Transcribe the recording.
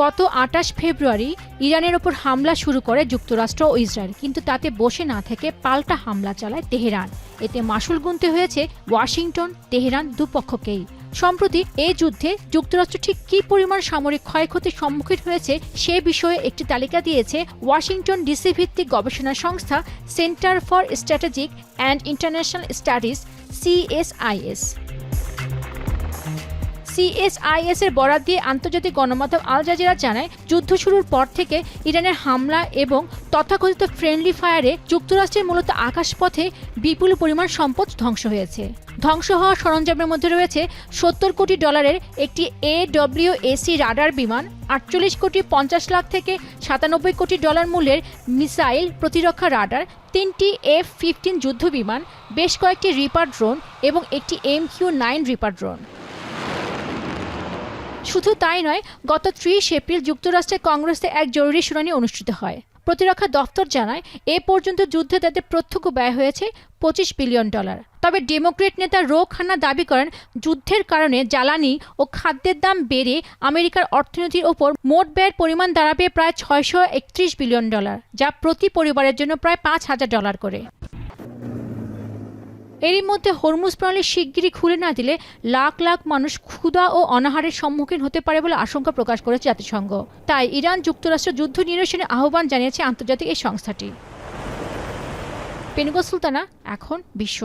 গত ২৮ ফেব্রুয়ারি ইরানের ওপর হামলা শুরু করে যুক্তরাষ্ট্র ও ইসরায়েল, কিন্তু তাতে বসে না থেকে পাল্টা হামলা চালায় তেহরান। এতে মাশুল গুনতে হয়েছে ওয়াশিংটন, তেহরান দুপক্ষকেই। সম্প্রতি এই যুদ্ধে যুক্তরাষ্ট্র ঠিক কী পরিমাণ সামরিক ক্ষয়ক্ষতির সম্মুখীন হয়েছে সে বিষয়ে একটি তালিকা দিয়েছে ওয়াশিংটন ডিসি ভিত্তিক গবেষণা সংস্থা centre for strategic and international studies CSIS। CSIS এর বরাত দিয়ে আন্তর্জাতিক গণমাধ্যম আল জাজিরা জানায়, যুদ্ধ শুরুর পর থেকে ইরানের হামলা এবং তথাকথিত ফ্রেন্ডলি ফায়ারে যুক্তরাষ্ট্রের মূলত আকাশপথে বিপুল পরিমাণ সম্পদ ধ্বংস হয়েছে। ধ্বংস হওয়া সরঞ্জামের মধ্যে রয়েছে $70 কোটি একটি AWAC রাডার বিমান, 48 কোটি 50 লাখ থেকে 97 কোটি মূল্যের মিসাইল প্রতিরক্ষা রাডার, 3টি F-15 যুদ্ধ বিমান, বেশ কয়েকটি রিপার ড্রোন এবং একটি MQ-9 রিপার ড্রোন। শুধু তাই নয়, গত 30 এপ্রিল যুক্তরাষ্ট্রের কংগ্রেসে এক জরুরি শুনানি অনুষ্ঠিত হয়। প্রতিরক্ষা দফতর জানায়, এ পর্যন্ত যুদ্ধে তাদের প্রত্যক্ষ ব্যয় হয়েছে $25 বিলিয়ন। তবে ডেমোক্রেট নেতা রো খান্না দাবি করেন, যুদ্ধের কারণে জ্বালানি ও খাদ্যের দাম বেড়ে আমেরিকার অর্থনীতির ওপর মোট ব্যয়ের পরিমাণ দাঁড়াবে প্রায় $631 বিলিয়ন, যা প্রতি পরিবারের জন্য প্রায় $5,000 করে। এরই মধ্যে হরমুজ প্রণালী শিগগিরই খুলে না দিলে লাখ লাখ মানুষ ক্ষুধা ও অনাহারের সম্মুখীন হতে পারে বলে আশঙ্কা প্রকাশ করেছে জাতিসংঘ। তাই ইরান যুক্তরাষ্ট্র যুদ্ধ নিরসনের আহ্বান জানিয়েছে আন্তর্জাতিক এই সংস্থাটি। পেনুগা সুলতানা, এখন বিশ্ব।